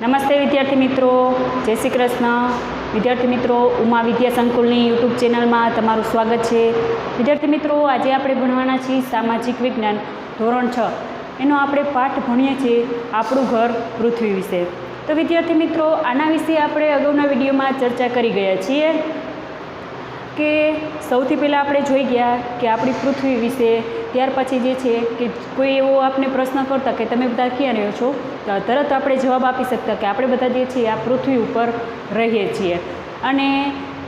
નમસ્તે વિદ્યાર્થી મિત્રો, જય શ્રી કૃષ્ણ. વિદ્યાર્થી મિત્રો, ઉમા વિદ્યા સંકુલની યુટ્યુબ ચેનલમાં તમારું સ્વાગત છે. વિદ્યાર્થી મિત્રો, આજે આપણે ભણવાના છીએ સામાજિક વિજ્ઞાન ધોરણ 6. એનો આપણે પાઠ ભણીએ છીએ આપણું ઘર પૃથ્વી વિશે. તો વિદ્યાર્થી મિત્રો, આના વિશે આપણે અગાઉના વિડીયોમાં ચર્ચા કરી ગયા છીએ કે સૌથી પહેલાં આપણે જોઈ ગયા કે આપણી પૃથ્વી વિશે. ત્યાર પછી જે છે કે કોઈ એવો આપને પ્રશ્ન કરતા કે તમે બધા ક્યાં રહ્યો છો, તો તરત આપણે જવાબ આપી શકતા કે આપણે બધા જે છીએ આ પૃથ્વી ઉપર રહીએ છીએ. અને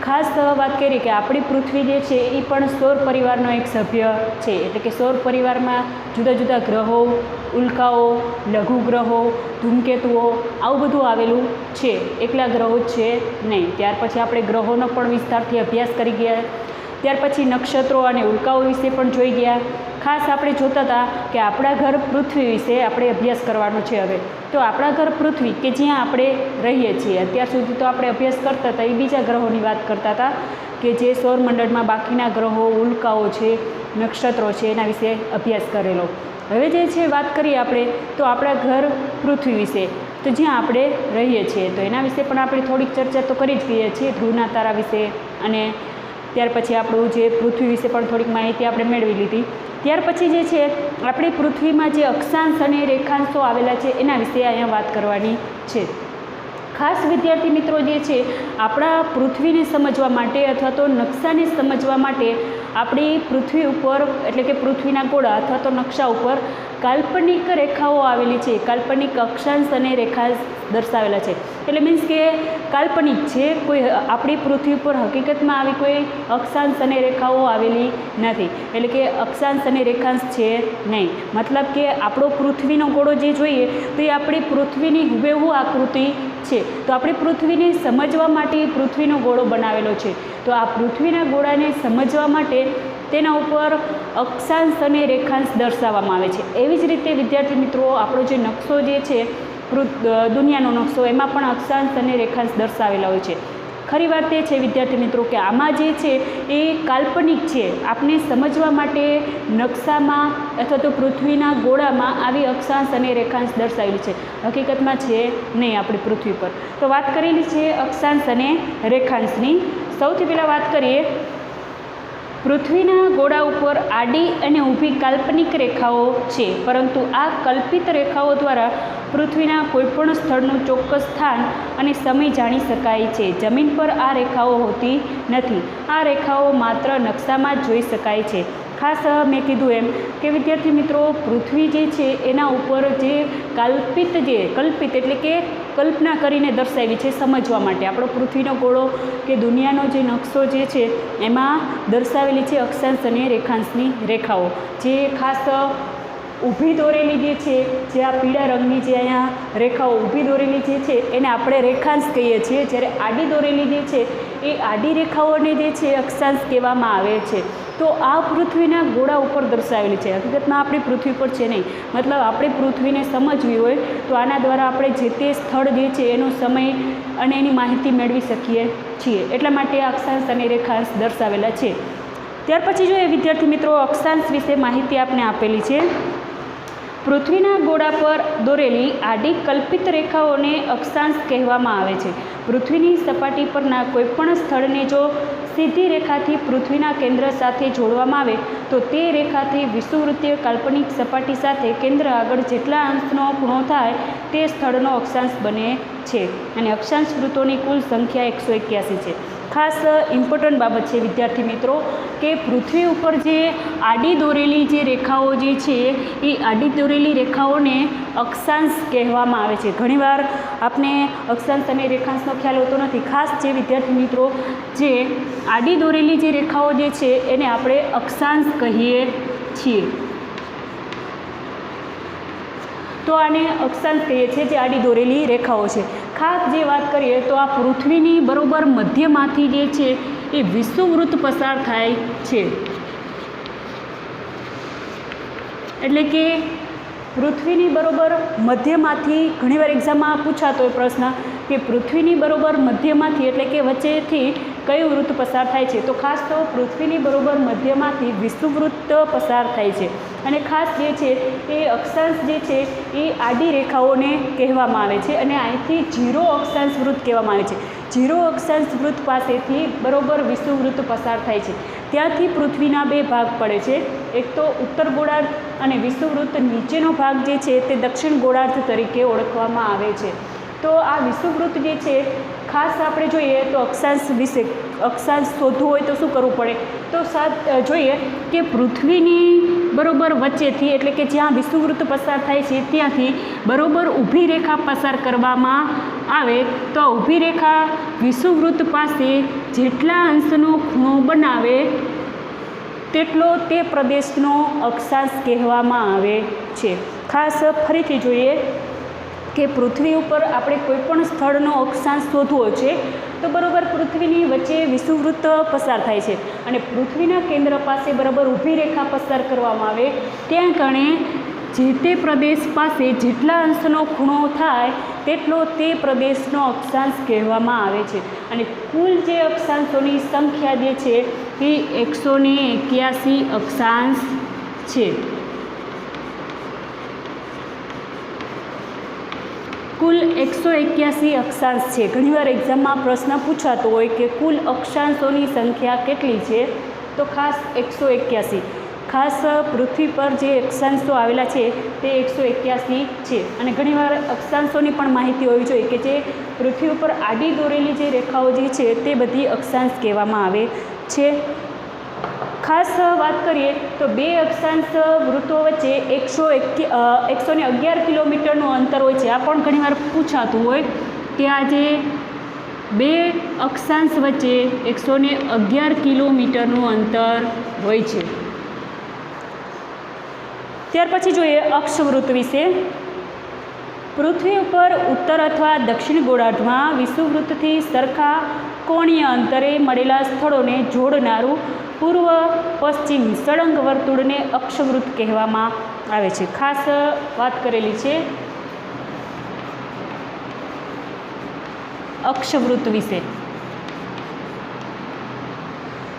ખાસ વાત કરીએ કે આપણી પૃથ્વી જે છે એ પણ સૌર પરિવારનો એક સભ્ય છે. એટલે કે સૌર પરિવારમાં જુદા જુદા ગ્રહો, ઉલ્કાઓ, લઘુગ્રહો, ધૂમકેતુઓ આવું બધું આવેલું છે. એકલા ગ્રહો જ છે નહીં. ત્યાર પછી આપણે ગ્રહોનો પણ વિસ્તારથી અભ્યાસ કરી ગયા. ત્યાર પછી નક્ષત્રો અને ઉલ્કાઓ વિશે પણ જોઈ ગયા. ખાસ આપણે જોતા હતા કે આપણા ઘર પૃથ્વી વિશે આપણે અભ્યાસ કરવાનો છે. હવે તો આપણા ઘર પૃથ્વી કે જ્યાં આપણે રહીએ છીએ, અત્યાર સુધી તો આપણે અભ્યાસ કરતા હતા એ બીજા ગ્રહોની વાત કરતા હતા કે જે સૌરમંડળમાં બાકીના ગ્રહો, ઉલ્કાઓ છે, નક્ષત્રો છે એના વિશે અભ્યાસ કરેલો. હવે જે છે વાત કરીએ આપણે તો આપણા ઘર પૃથ્વી વિશે, તો જ્યાં આપણે રહીએ છીએ તો એના વિશે પણ આપણે થોડીક ચર્ચા તો કરી જ ગઈએ છીએ. ધ્રુવના તારા વિશે અને ત્યાર પછી આપણું જે પૃથ્વી વિશે પણ થોડીક માહિતી આપણે મેળવી લીધી. ત્યાર પછી જે છે આપણી પૃથ્વીમાં જે અક્ષાંશ અને રેખાંશો આવેલા છે એના વિશે અહીંયા વાત કરવાની છે. ખાસ વિદ્યાર્થી મિત્રો જે છે આપણા પૃથ્વીને સમજવા માટે અથવા તો નકશાને સમજવા માટે આપણી પૃથ્વી ઉપર એટલે કે પૃથ્વીના ગોળા અથવા તો નકશા ઉપર કાલ્પનિક રેખાઓ આવેલી છે. કાલ્પનિક અક્ષાંશ અને રેખાંશ દર્શાવેલા છે. એટલે મીન્સ કે કાલ્પનિક છે, કોઈ આપણી પૃથ્વી ઉપર હકીકતમાં આવી કોઈ અક્ષાંશ અને રેખાઓ આવેલી નથી. એટલે કે અક્ષાંશ અને રેખાંશ છે નહીં. મતલબ કે આપણો પૃથ્વીનો ગોળો જે જોઈએ તો એ આપણી પૃથ્વીની હુબેહુ આકૃતિ છે. તો આપણી પૃથ્વીને સમજવા માટે પૃથ્વીનો ગોળો બનાવેલો છે. તો આ પૃથ્વીના ગોળાને સમજવા માટે તેના ઉપર અક્ષાંશ અને રેખાંશ દર્શાવવામાં આવે છે. એવી જ રીતે વિદ્યાર્થી મિત્રો, આપણો જે નકશો જે છે દુનિયાનો નકશો, એમાં પણ અક્ષાંશ અને રેખાંશ દર્શાવેલા હોય છે. ખરી વાત એ છે વિદ્યાર્થી મિત્રો કે આમાં જે છે એ કાલ્પનિક છે. આપને સમજવા માટે નકશામાં અથવા તો પૃથ્વીના ગોળામાં આવી અક્ષાંશ અને રેખાંશ દર્શાવેલી છે. હકીકતમાં છે નહીં આપણી પૃથ્વી પર. તો વાત કરેલી છે અક્ષાંશ અને રેખાંશની. સૌથી પહેલાં વાત કરીએ, પૃથ્વીના ગોળા ઉપર આડી અને ઊભી કાલ્પનિક રેખાઓ છે, પરંતુ આ કલ્પિત રેખાઓ દ્વારા પૃથ્વીના કોઈપણ સ્થળનું ચોક્કસ સ્થાન અને સમય જાણી શકાય છે. જમીન પર આ રેખાઓ હોતી નથી. આ રેખાઓ માત્ર નકશામાં જ જોઈ શકાય છે. ખાસ મેં કીધું એમ કે વિદ્યાર્થી મિત્રો, પૃથ્વી જે છે એના ઉપર જે કલ્પિત એટલે કે કલ્પના કરીને દર્શાવી છે સમજવા માટે. આપણો પૃથ્વીનો ગોળો કે દુનિયાનો જે નકશો જે છે એમાં દર્શાવેલી છે અક્ષાંશ અને રેખાંશની રેખાઓ. જે ખાસ ઊભી દોરેલી જે છે, જે આ પીળા રંગની જે અહીંયા રેખાઓ ઊભી દોરેલી જે છે એને આપણે રેખાંશ કહીએ છીએ. જ્યારે આડી દોરેલી જે છે એ આડી રેખાઓને જે છે અક્ષાંશ કહેવામાં આવે છે. તો આ પૃથ્વીના ગોળા ઉપર દર્શાવેલી છે. હકીકતમાં આપણી પૃથ્વી પર છે નહીં. મતલબ આપણે પૃથ્વીને સમજવી હોય તો આના દ્વારા આપણે જે તે સ્થળ જે છે એનો સમય અને એની માહિતી મેળવી શકીએ છીએ. એટલા માટે અક્ષાંશ અને રેખાંશ દર્શાવેલા છે. ત્યાર પછી જોઈએ વિદ્યાર્થી મિત્રો, અક્ષાંશ વિશે માહિતી આપને આપેલી છે. પૃથ્વીના ગોળા પર દોરેલી આડી કલ્પિત રેખાઓને અક્ષાંશ કહેવામાં આવે છે. પૃથ્વીની સપાટી પરના કોઈપણ સ્થળને જો સીધી રેખાથી પૃથ્વીના કેન્દ્ર સાથે જોડવામાં આવે તો તે રેખાથી વિષુવવૃત્તીય કાલ્પનિક સપાટી સાથે કેન્દ્ર આગળ જેટલા અંશનો ખૂણો થાય તે સ્થળનો અક્ષાંશ બને છે. અને અક્ષાંશ વૃત્તોની કુલ સંખ્યા 181 છે. ખાસ ઇમ્પોર્ટન્ટ બાબત છે વિદ્યાર્થી મિત્રો કે પૃથ્વી ઉપર જે આડી દોરેલી જે રેખાઓ જે છે એ આડી દોરેલી રેખાઓને અક્ષાંશ કહેવામાં આવે છે. ઘણીવાર આપને અક્ષાંશ અને રેખાંશનો ખ્યાલ હોતો નથી. ખાસ જે વિદ્યાર્થી મિત્રો જે આડી દોરેલી જે રેખાઓ જે છે એને આપણે અક્ષાંશ કહીએ છીએ. તો આને અક્ષાંશ કહીએ છીએ જે આડી દોરેલી રેખાઓ છે. ખાસ જે વાત કરીએ તો આ પૃથ્વીની બરોબર મધ્યમાંથી જે છે એ વિષુવવૃત્ત પસાર થાય છે. એટલે કે પૃથ્વીની બરોબર મધ્યમાંથી, ઘણીવાર એક્ઝામમાં પૂછાતો હોય પ્રશ્ન કે પૃથ્વીની બરોબર મધ્યમાંથી એટલે કે વચ્ચેથી કયું વૃત્ત પસાર થાય છે? તો ખાસ તો પૃથ્વીની બરોબર મધ્યમાંથી વિષુવવૃત્ત પસાર થાય છે. અને ખાસ જે છે એ અક્ષાંશ જે છે એ આડી રેખાઓને કહેવામાં આવે છે. અને અહીંથી 0 અક્ષાંશ વૃત્ત કહેવામાં આવે છે. 0 અક્ષાંશ વૃત્ત પાસેથી બરોબર વિષુવવૃત્ત પસાર થાય છે. ત્યાંથી પૃથ્વીના 2 ભાગ પડે છે. એક તો ઉત્તર ગોળાર્ધ અને વિષુવવૃત્ત નીચેનો ભાગ જે છે તે દક્ષિણ ગોળાર્ધ તરીકે ઓળખવામાં આવે છે. તો આ વિષુવવૃત્ત જે છે ખાસ આપણે જોઈએ તો અક્ષાંશ વિશે અક્ષાંશ શોધવું હોય તો શું કરવું પડે? તો જોઈએ કે પૃથ્વીની બરોબર વચ્ચેથી એટલે કે જ્યાં વિષુવવૃત્ત પસાર થાય છે ત્યાંથી બરોબર ઊભી રેખા પસાર કરવામાં આવે તો ઊભી રેખા વિષુવવૃત્ત પાસે જેટલા અંશનો ખૂણો બનાવે તેટલો તે પ્રદેશનો અક્ષાંશ કહેવામાં આવે છે. ખાસ ફરીથી જોઈએ કે પૃથ્વી ઉપર આપણે કોઈપણ સ્થળનો અક્ષાંશ શોધવો છે તો બરાબર પૃથ્વીની વચ્ચે વિષુવવૃત્ત પસાર થાય છે અને પૃથ્વીના કેન્દ્ર પાસે બરાબર ઊભી રેખા પસાર કરવામાં આવે ત્યાં કણે જે તે પ્રદેશ પાસે જેટલા અંશનો ખૂણો થાય તેટલો તે પ્રદેશનો અક્ષાંશ કહેવામાં આવે છે. અને કુલ જે અક્ષાંશોની સંખ્યા જે છે એ 181 અક્ષાંશ છે. કુલ 181 અક્ષાંશ છે. ઘણીવાર એક્ઝામમાં પ્રશ્ન પૂછાતો હોય કે કુલ અક્ષાંશોની સંખ્યા કેટલી છે? તો ખાસ 181. ખાસ પૃથ્વી પર જે અક્ષાંશો આવેલા છે તે 181 છે. અને ઘણીવાર અક્ષાંશોની પણ માહિતી હોવી જોઈએ કે જે પૃથ્વી ઉપર આડી દોરેલી જે રેખાઓ જે છે તે બધી અક્ષાંશ કહેવામાં આવે છે. ખાસ વાત કરીએ તો 2 અક્ષાંશ વૃત્તો વચ્ચે 111 કિલોમીટરનું અંતર હોય છે. આ પણ ઘણીવાર પૂછાતું હોય કે આ જે 2 અક્ષાંશ વચ્ચે 111 કિલોમીટરનું અંતર હોય છે. ત્યાર પછી જોઈએ અક્ષવૃત્ત વિશે. પૃથ્વી ઉપર ઉત્તર અથવા દક્ષિણ ગોળાર્ધમાં વિષુવવૃત્તથી સરખા કોણીય અંતરે મળેલા સ્થળોને જોડનારું પૂર્વ પશ્ચિમ સળંગ વર્તુળને અક્ષવૃત્ત કહેવામાં આવે છે. ખાસ વાત કરેલી છે અક્ષવૃત્ત વિશે.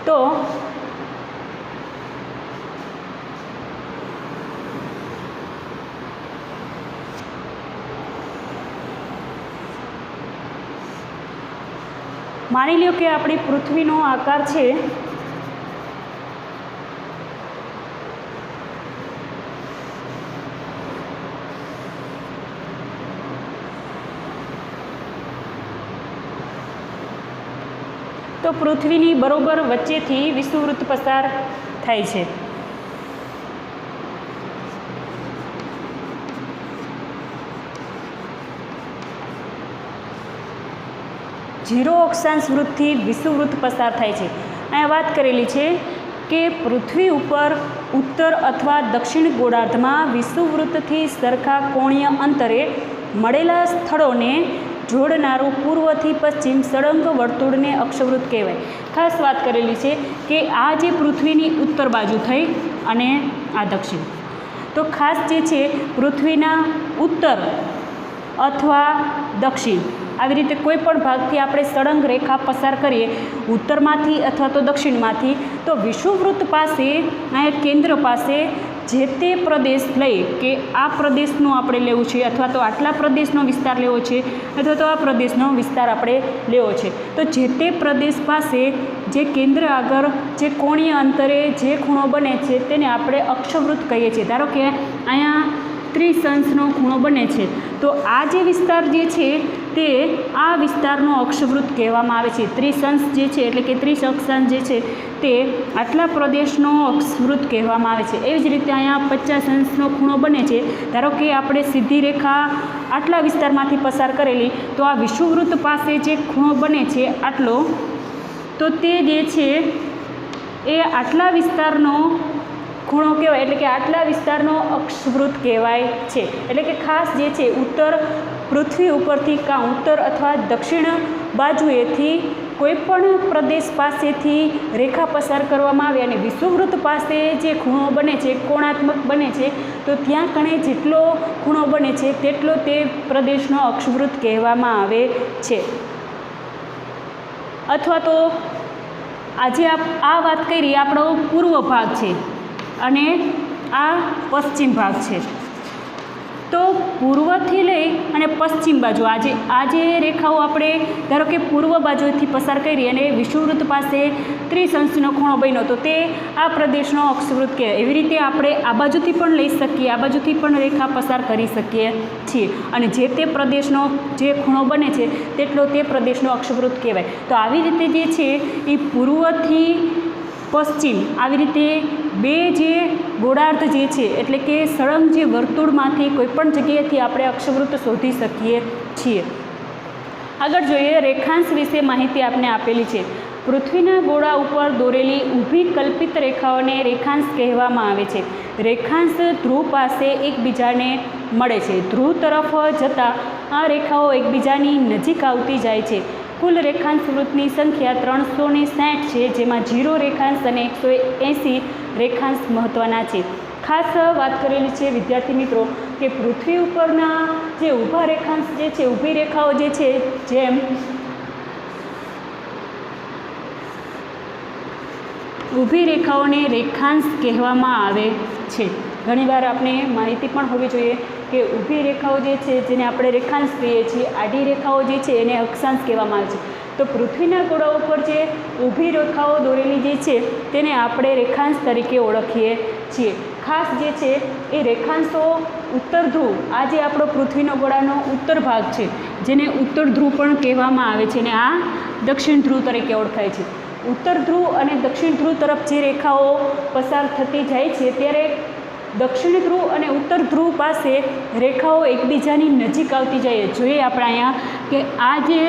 તો માની લો કે આપણી પૃથ્વીનો આકાર છે તો પૃથ્વીની બરોબર વચ્ચેથી વિષુવવૃત્ત પસાર થાય છે. જીરો અક્ષાંશ વૃત્તથી વિષુવવૃત્ત પસાર થાય છે. અહીંયા વાત કરેલી છે કે પૃથ્વી ઉપર ઉત્તર અથવા દક્ષિણ ગોળાર્ધમાં વિષુવવૃત્તથી સરખા કોણીય અંતરે મળેલા સ્થળોને જોડનારું પૂર્વથી પશ્ચિમ સળંગ વર્તુળને અક્ષવૃત્ત કહેવાય. ખાસ વાત કરેલી છે કે આ જે પૃથ્વીની ઉત્તર બાજુ થઈ અને આ દક્ષિણ. તો ખાસ જે છે પૃથ્વીના ઉત્તર અથવા દક્ષિણ આવી રીતે કોઈ પણ ભાગથી આપણે સળંગ રેખા પસાર કરીએ ઉત્તરમાંથી અથવા તો દક્ષિણમાંથી તો વિષુવવૃત્ત પાસે અહીંયા કેન્દ્ર પાસે જે તે પ્રદેશ લઈ કે આ પ્રદેશનું આપણે લેવું છે અથવા તો આટલા પ્રદેશનો વિસ્તાર લેવો છે અથવા તો આ પ્રદેશનો વિસ્તાર આપણે લેવો છે તો જે તે પ્રદેશ પાસે જે કેન્દ્ર આગળ જે કોણીય અંતરે જે ખૂણો બને છે તેને આપણે અક્ષવૃત્ત કહીએ છીએ. ધારો કે અહીંયા 30 અંશનો ખૂણો બને છે તો આ જે વિસ્તાર જે છે તે આ વિસ્તારનો અક્ષવૃત્ત કહેવામાં આવે છે. 30 અંશ જે છે એટલે કે 30 અક્ષાંશ જે છે તે આટલા પ્રદેશનો અક્ષવૃત્ત કહેવામાં આવે છે. એવી જ રીતે અહીંયા 50 અંશનો ખૂણો બને છે. ધારો કે આપણે સીધી રેખા આટલા વિસ્તારમાંથી પસાર કરેલી તો આ વિષુવવૃત્ત પાસે જે ખૂણો બને છે આટલો તો તે જે છે એ આટલા વિસ્તારનો ખૂણો કહેવાય એટલે કે આટલા વિસ્તારનો અક્ષવૃત્ત કહેવાય છે. એટલે કે ખાસ જે છે ઉત્તર પૃથ્વી ઉપરથી કાં ઉત્તર અથવા દક્ષિણ બાજુએથી કોઈપણ પ્રદેશ પાસેથી રેખા પસાર કરવામાં આવે અને વિષુવવૃત્ત પાસે જે ખૂણો બને છે કોણાત્મક બને છે તો ત્યાં કણે જેટલો ખૂણો બને છે તેટલો તે પ્રદેશનો અક્ષવૃત્ત કહેવામાં આવે છે. અથવા તો આજે આ વાત કરી આપણો પૂર્વ ભાગ છે અને આ પશ્ચિમ ભાગ છે. તો પૂર્વથી લઈ અને પશ્ચિમ બાજુ આ જે રેખાઓ આપણે ધારો કે પૂર્વ બાજુથી પસાર કરી અને વિષુવવૃત્ત પાસે 30 અંશનો ખૂણો બન્યો તો તે આ પ્રદેશનો અક્ષવૃત્ત કહેવાય. એવી રીતે આપણે આ બાજુથી પણ લઈ શકીએ, આ બાજુથી પણ રેખા પસાર કરી શકીએ છીએ અને જે તે પ્રદેશનો જે ખૂણો બને છે તેટલો તે પ્રદેશનો અક્ષવૃત્ત કહેવાય. તો આવી રીતે જે છે એ પૂર્વથી પશ્ચિમ આવી રીતે બે જે ગોળાર્ધ જે છે એટલે કે સળંગ જે વર્તુળમાંથી કોઈપણ જગ્યાએથી આપણે અક્ષવૃત્ત શોધી શકીએ છીએ. આગળ જોઈએ, રેખાંશ વિશે માહિતી આપને આપેલી છે. પૃથ્વીના ગોળા ઉપર દોરેલી ઊભી કલ્પિત રેખાઓને રેખાંશ કહેવામાં આવે છે. રેખાંશ ધ્રુવ પાસે એકબીજાને મળે છે. ધ્રુવ તરફ જતાં આ રેખાઓ એકબીજાની નજીક આવતી જાય છે. કુલ રેખાંશ વૃત્તની સંખ્યા 360 છે, જેમાં 0 રેખાંશ અને 180 રેખાંશ મહત્ત્વના છે. ખાસ વાત કરેલી છે વિદ્યાર્થી મિત્રો કે પૃથ્વી ઉપરના જે ઊભા રેખાંશ જે છે, ઊભી રેખાઓ જે છે, જેમ ઊભી રેખાઓને રેખાંશ કહેવામાં આવે છે. ઘણીવાર આપણે માહિતી પણ હોવી જોઈએ કે ઊભી રેખાઓ જે છે જેને આપણે રેખાંશ કહીએ છીએ, આડી રેખાઓ જે છે એને અક્ષાંશ કહેવામાં આવે છે. તો પૃથ્વીના ગોળા ઉપર જે ઊભી રેખાઓ દોરેલી જે છે તેને આપણે રેખાંશ તરીકે ઓળખીએ છીએ. ખાસ જે છે એ રેખાંશો ઉત્તર ધ્રુવ, આ જે આપણો પૃથ્વીનો ગોળાનો ઉત્તર ભાગ છે જેને ઉત્તર ધ્રુવ પણ કહેવામાં આવે છે અને આ દક્ષિણ ધ્રુવ તરીકે ઓળખાય છે. ઉત્તર ધ્રુવ અને દક્ષિણ ધ્રુવ તરફ જે રેખાઓ પસાર થતી જાય છે ત્યારે દક્ષિણ ધ્રુવ અને ઉત્તર ધ્રુવ પાસે રેખાઓ એકબીજાની નજીક આવતી જાય. જોઈએ આપણે અહીંયા કે આ જે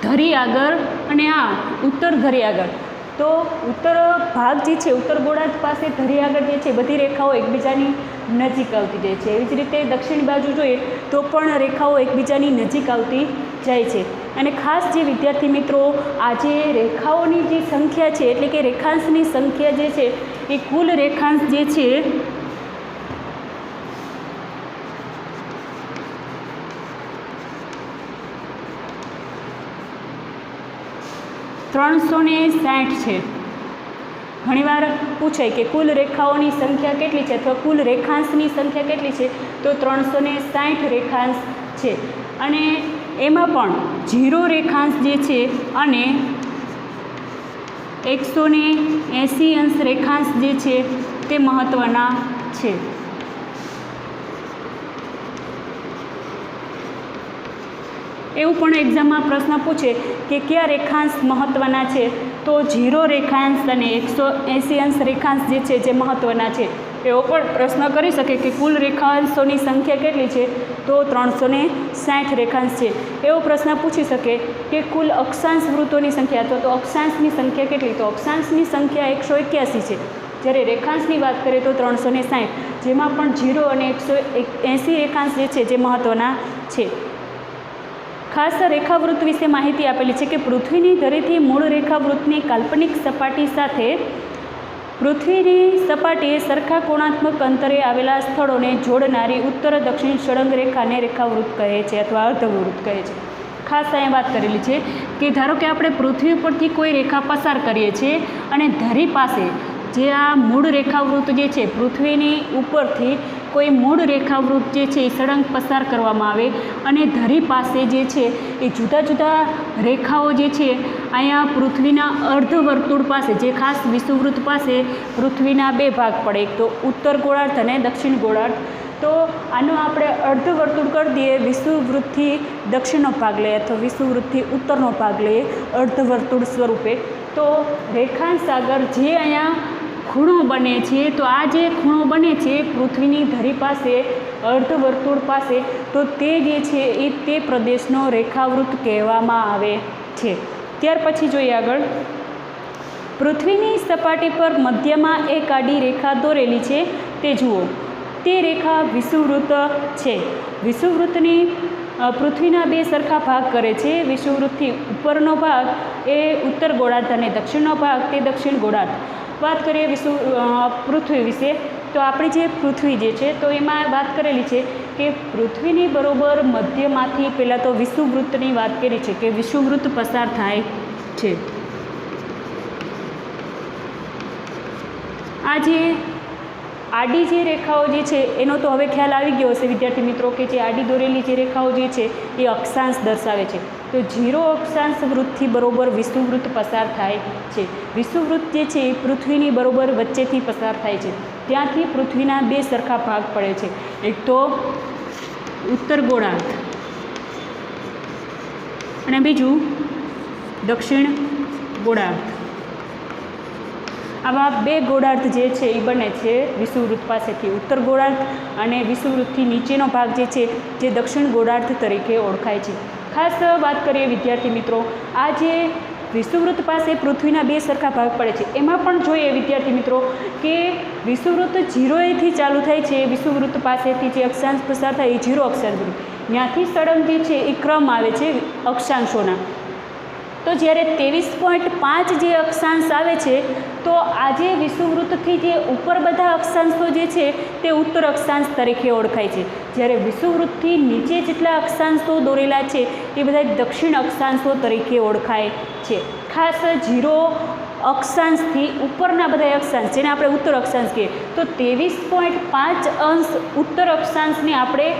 ધરી આગળ અને આ ઉત્તર ધરી આગળ, તો ઉત્તર ભાગ જે છે ઉત્તર ગોળાર્ધ પાસે ધરી આગળ જે છે બધી રેખાઓ એકબીજાની નજીક આવતી જાય છે. એવી જ રીતે દક્ષિણ બાજુ જોઈએ તો પણ રેખાઓ એકબીજાની નજીક આવતી જાય છે. અને ખાસ જે વિદ્યાર્થી મિત્રો આ જે રેખાઓની જે સંખ્યા છે એટલે કે રેખાંશની સંખ્યા જે છે એ કુલ રેખાંશ જે છે (360) છે. ઘણીવાર પૂછાય કે કુલ રેખાઓની સંખ્યા કેટલી છે અથવા કુલ રેખાંશની સંખ્યા કેટલી છે, તો 360 રેખાંશ છે. અને એમાં પણ 0 રેખાંશ જે છે અને 180 અંશ રેખાંશ જે છે તે મહત્ત્વના છે. એવું પણ એક્ઝામમાં પ્રશ્ન પૂછે કે કયા રેખાંશ મહત્ત્વના છે, તો 0 રેખાંશ અને 180 અંશ રેખાંશ જે છે જે મહત્ત્વના છે. એવો પણ પ્રશ્ન કરી શકે કે કુલ રેખાંશોની સંખ્યા કેટલી છે, તો 360 રેખાંશ છે. એવો પ્રશ્ન પૂછી શકે કે કુલ અક્ષાંશ વૃત્તોની સંખ્યા અથવા તો અક્ષાંશની સંખ્યા કેટલી, તો અક્ષાંશની સંખ્યા 181 છે. જ્યારે રેખાંશની વાત કરીએ તો 360, જેમાં પણ 0 અને 180 રેખાંશ જે છે જે મહત્ત્વના છે. ખાસ રેખાવૃત્ત વિશે માહિતી આપેલી છે કે પૃથ્વીની ધરીથી મૂળ રેખાવૃત્તની કાલ્પનિક સપાટી સાથે પૃથ્વીની સપાટીએ સરખા કોણાત્મક અંતરે આવેલા સ્થળોને જોડનારી ઉત્તર દક્ષિણ સળંગ રેખાને રેખાવૃત્ત કહે છે અથવા અર્ધવૃત્ત કહે છે. ખાસ અહીંયા વાત કરેલી છે કે ધારો કે આપણે પૃથ્વી ઉપરથી કોઈ રેખા પસાર કરીએ છીએ અને ધરી પાસે જે આ મૂળ રેખાવૃત્ત જે છે પૃથ્વીની ઉપરથી કોઈ મૂળ રેખાવૃત્ત જે છે એ સળંગ પસાર કરવામાં આવે અને ધરી પાસે જે છે એ જુદા જુદા રેખાઓ જે છે અહીંયા પૃથ્વીના અર્ધવર્તુળ પાસે, જે ખાસ વિષુવવૃત્ત પાસે પૃથ્વીના બે ભાગ પડે, એક તો ઉત્તર ગોળાર્ધ અને દક્ષિણ ગોળાર્ધ. તો આનો આપણે અર્ધવર્તુળ કરી દઈએ, વિષુવવૃત્તથી દક્ષિણનો ભાગ લઈએ અથવા વિષુવવૃત્તથી ઉત્તરનો ભાગ લઈએ અર્ધવર્તુળ સ્વરૂપે. તો રેખાંશ આગળ જે અહીંયા ખૂણો બને છે, તો આ જે ખૂણો બને છે પૃથ્વીની ધરી પાસે અર્ધવર્તુળ પાસે, તો તે જે છે એ તે પ્રદેશનો રેખાવૃત્ત કહેવામાં આવે છે. ત્યાર પછી જોઈએ આગળ, પૃથ્વીની સપાટી પર મધ્યમાં એક આડી રેખા દોરેલી છે તે જુઓ. તે રેખા વિષુવવૃત્ત છે. વિષુવવૃત્તની પૃથ્વીના બે સરખા ભાગ કરે છે. વિષુવવૃત્તથી ઉપરનો ભાગ એ ઉત્તર ગોળાર્ધ અને દક્ષિણનો ભાગ તે દક્ષિણ ગોળાર્ધ. વાત કરીએ પૃથ્વી વિશે, તો આપણી જે પૃથ્વી જે છે તો એમાં વાત કરેલી છે કે પૃથ્વીની બરોબર મધ્યમાંથી પહેલાં તો વિષુવવૃત્તની વાત કરી છે કે વિષુવવૃત્ત પસાર થાય છે। આ જે આડી જે રેખાઓ જે છે એનો તો હવે ખ્યાલ આવી ગયો હશે વિદ્યાર્થી મિત્રો કે જે આડી દોરેલી જે રેખાઓ જે છે એ અક્ષાંશ દર્શાવે છે। તો 0 અક્ષાંશ વૃત્તથી બરોબર વિષુવવૃત્ત પસાર થાય છે। વિષુવવૃત્ત જે છે એ પૃથ્વીની બરોબર વચ્ચેથી પસાર થાય છે। ત્યાંથી પૃથ્વીના બે સરખા ભાગ પડે છે, એક તો ઉત્તર ગોળાર્ધ અને બીજું દક્ષિણ ગોળાર્ધ। આવા બે ગોળાર્ધ જે છે એ બને છે વિષુવવૃત્ત પાસેથી। ઉત્તર ગોળાર્ધ અને વિષુવવૃત્તથી નીચેનો ભાગ જે છે જે દક્ષિણ ગોળાર્ધ તરીકે ઓળખાય છે। ખાસ વાત કરીએ વિદ્યાર્થી મિત્રો, આ જે વિષુવવૃત્ત પાસે પૃથ્વીના બે સરખા ભાગ પડે છે એમાં પણ જોઈએ વિદ્યાર્થી મિત્રો કે વિષુવવૃત્ત 0એથી ચાલુ થાય છે। વિષુવવૃત્ત પાસેથી જે અક્ષાંશ પસાર થાય એ 0 અક્ષાંશ વૃત્ત, ત્યાંથી સળંગ જે છે એ ક્રમ આવે છે અક્ષાંશોના। તો જ્યારે 23.5 જે અક્ષાંશ આવે છે તો આજે વિષુવવૃત્તથી જે ઉપર બધા અક્ષાંશો જે છે તે ઉત્તર અક્ષાંશ તરીકે ઓળખાય છે, જ્યારે વિષુવવૃત્તથી નીચે જેટલા અક્ષાંશો દોરેલા છે એ બધા દક્ષિણ અક્ષાંશો તરીકે ઓળખાય છે। ખાસ 0 અક્ષાંશથી ઉપરના બધા અક્ષાંશ જેને આપણે ઉત્તર અક્ષાંશ કહીએ તો 23.5 અંશ ઉત્તર અક્ષાંશને આપણે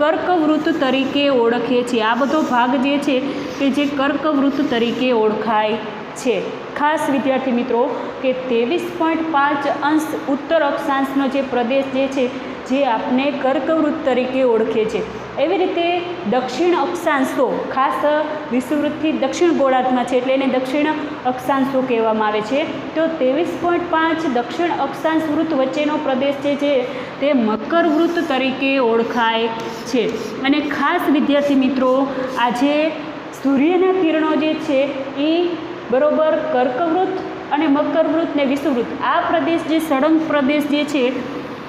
કર્કવૃત્ત તરીકે ઓળખીએ છીએ। આ બધો ભાગ જે છે કે જે કર્કવૃત્ત તરીકે ઓળખાય છે। ખાસ વિદ્યાર્થી મિત્રો કે 23.5 અંશ ઉત્તર અક્ષાંશનો જે પ્રદેશ જે છે જે આપણે કર્કવૃત્ત તરીકે ઓળખીએ છીએ। એવી રીતે દક્ષિણ અક્ષાંશો ખાસ વિષુવવૃત્તથી દક્ષિણ ગોળાર્ધમાં છે એટલે એને દક્ષિણ અક્ષાંશો કહેવામાં આવે છે। તો 23.5 દક્ષિણ અક્ષાંશ વૃત્ત વચ્ચેનો પ્રદેશ જે છે તે મકરવૃત્ત તરીકે ઓળખાય છે। અને ખાસ વિદ્યાર્થી મિત્રો આજે સૂર્યના કિરણો જે છે એ બરોબર કર્કવૃત્ત અને મકરવૃત્ત ને વિષુવવૃત્ત આ પ્રદેશ જે સળંગ પ્રદેશ જે છે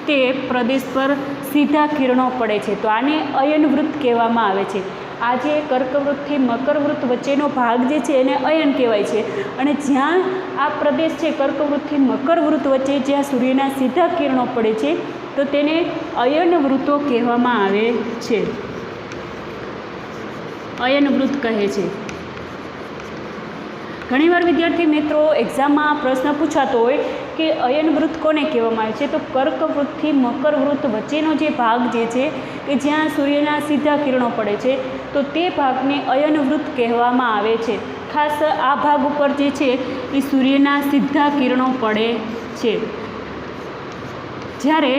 તે પ્રદેશ પર સીધા કિરણો પડે છે, તો આને અયનવૃત્ત કહેવામાં આવે છે। આ જે કર્કવૃત્તથી મકરવૃત્ત વચ્ચેનો ભાગ જે છે એને અયન કહેવાય છે, અને જ્યાં આ પ્રદેશ છે કર્કવૃત્તથી મકરવૃત્ત વચ્ચે જ્યાં સૂર્યના સીધા કિરણો પડે છે તો તેને અયનવૃત્તો કહેવામાં આવે છે, અયનવૃત્ત કહે છે। ઘણીવાર વિદ્યાર્થી મિત્રો એક્ઝામમાં પ્રશ્ન પૂછાતો હોય કે અયનવૃત્ત કોને કહેવામાં આવે છે, તો કર્કવૃત્તથી મકરવૃત્ત વચ્ચેનો જે ભાગ જે છે કે જ્યાં સૂર્યના સીધા કિરણો પડે છે તો તે ભાગને અયનવૃત્ત કહેવામાં આવે છે। ખાસ આ ભાગ ઉપર જે છે એ સૂર્યના સીધા કિરણો પડે છે, જ્યારે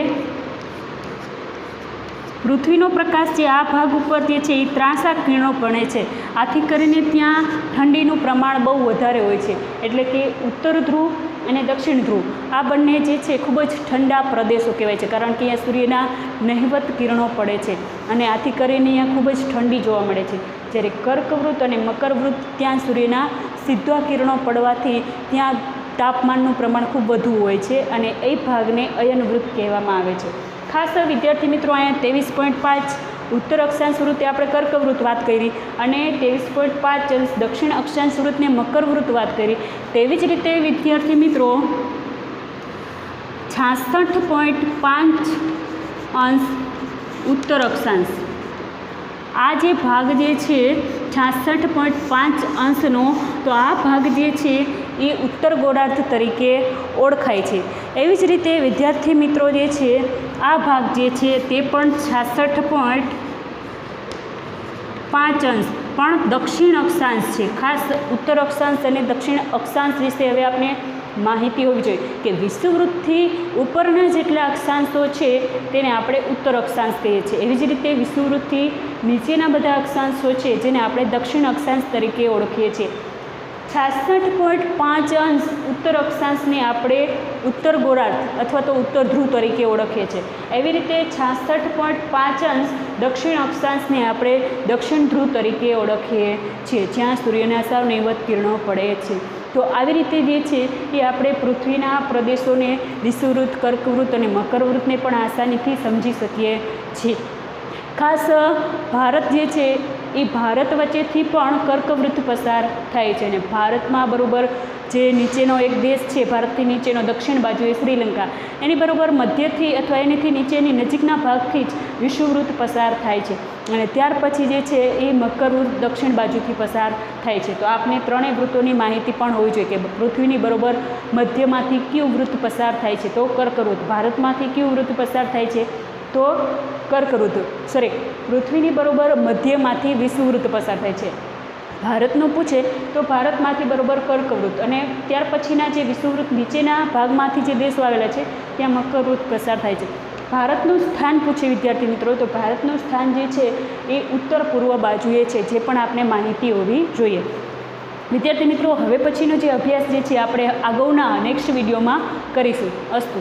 પૃથ્વીનો પ્રકાશ જે આ ભાગ ઉપર જે છે એ ત્રાંસા કિરણો પડે છે। આથી કરીને ત્યાં ઠંડીનું પ્રમાણ બહુ વધારે હોય છે, એટલે કે ઉત્તર ધ્રુવ અને દક્ષિણ ધ્રુવ આ બંને જે છે ખૂબ જ ઠંડા પ્રદેશો કહેવાય છે, કારણ કે અહીંયા સૂર્યના નહિવત કિરણો પડે છે અને આથી કરીને અહીંયા ખૂબ જ ઠંડી જોવા મળે છે। જ્યારે કર્કવૃત્ત અને મકરવૃત્ત ત્યાં સૂર્યના સીધા કિરણો પડવાથી ત્યાં તાપમાનનું પ્રમાણ ખૂબ વધુ હોય છે અને એ ભાગને અયનવૃત્ત કહેવામાં આવે છે। ખાસ વિદ્યાર્થી મિત્રો અહીંયા 23.5 ઉત્તર અક્ષાંશ વૃત્તે આપણે કર્કવૃત્ત વાત કરી અને 23.5 અંશ દક્ષિણ અક્ષાંશ વૃત્તને મકરવૃત્ત વાત કરી, તેવી જ રીતે વિદ્યાર્થી મિત્રો 66.5 અંશ ઉત્તર અક્ષાંશ આ જે ભાગ જે છે 66.5 અંશનો, તો આ ભાગ જે છે એ ઉત્તર ગોળાર્ધ તરીકે ઓળખાય છે। એવી જ રીતે વિદ્યાર્થી મિત્રો જે છે આ ભાગ જે છે તે પણ 66.5 અંશ પણ દક્ષિણ અક્ષાંશ છે। ખાસ ઉત્તર અક્ષાંશ અને દક્ષિણ અક્ષાંશ વિશે હવે આપણે માહિતી હોવી જોઈએ કે વિષુવવૃત્તથી ઉપરના જેટલા અક્ષાંશો છે તેને આપણે ઉત્તર અક્ષાંશ કહીએ છીએ। એવી જ રીતે વિષુવવૃત્તથી નીચેના બધા અક્ષાંશો છે જેને આપણે દક્ષિણ અક્ષાંશ તરીકે ઓળખીએ છીએ। 66.5 અંશ ઉત્તર અક્ષાંશને આપણે ઉત્તર ગોળાર્ધ અથવા તો ઉત્તર ધ્રુવ તરીકે ઓળખીએ છીએ। એવી રીતે 66.5 અંશ દક્ષિણ અક્ષાંશને આપણે દક્ષિણ ધ્રુવ તરીકે ઓળખીએ છીએ, જ્યાં સૂર્યના સાવ નહિવત કિરણો પડે છે। તો આવી રીતે જે છે એ આપણે પૃથ્વીના પ્રદેશોને વિષુવવૃત્ત, કર્કવૃત્ત અને મકરવૃત્તને પણ આસાનીથી સમજી શકીએ છીએ। ખાસ ભારત જે છે એ ભારત વચ્ચેથી પણ કર્કવૃત્ત પસાર થાય છે અને ભારતમાં બરાબર જે નીચેનો એક દેશ છે, ભારતથી નીચેનો દક્ષિણ બાજુએ શ્રીલંકા, એની બરોબર મધ્યથી અથવા એનીથી નીચેની નજીકના ભાગથી જ વિષુવવૃત્ત પસાર થાય છે અને ત્યાર પછી જે છે એ મકરવૃત્ત દક્ષિણ બાજુથી પસાર થાય છે. તો આપને ત્રણેય વૃત્તોની માહિતી પણ હોવી જોઈએ કે પૃથ્વીની બરોબર મધ્યમાંથી કયું વૃત્ત પસાર થાય છે, તો કર્કવૃત્ત. ભારતમાંથી કયું વૃત્ત પસાર થાય છે, તો કર્કવૃત્ત. પૃથ્વીની બરોબર મધ્યમાંથી વિષુવવૃત્ત પસાર થાય છે. ભારતનું પૂછે તો ભારતમાંથી બરોબર કર્કવૃત્ત અને ત્યાર પછીના જે વિષુવવૃત્ત નીચેના ભાગમાંથી જે દેશો આવેલા છે ત્યાં મકરવૃત્ત પસાર થાય છે. ભારતનું સ્થાન પૂછે વિદ્યાર્થી મિત્રો, તો ભારતનું સ્થાન જે છે એ ઉત્તર પૂર્વ બાજુએ છે, જે પણ આપણે માહિતી હોવી જોઈએ. વિદ્યાર્થી મિત્રો, હવે પછીનો જે અભ્યાસ જે છે આપણે અગાઉના નેક્સ્ટ વિડીયોમાં કરીશું. અસ્તુ.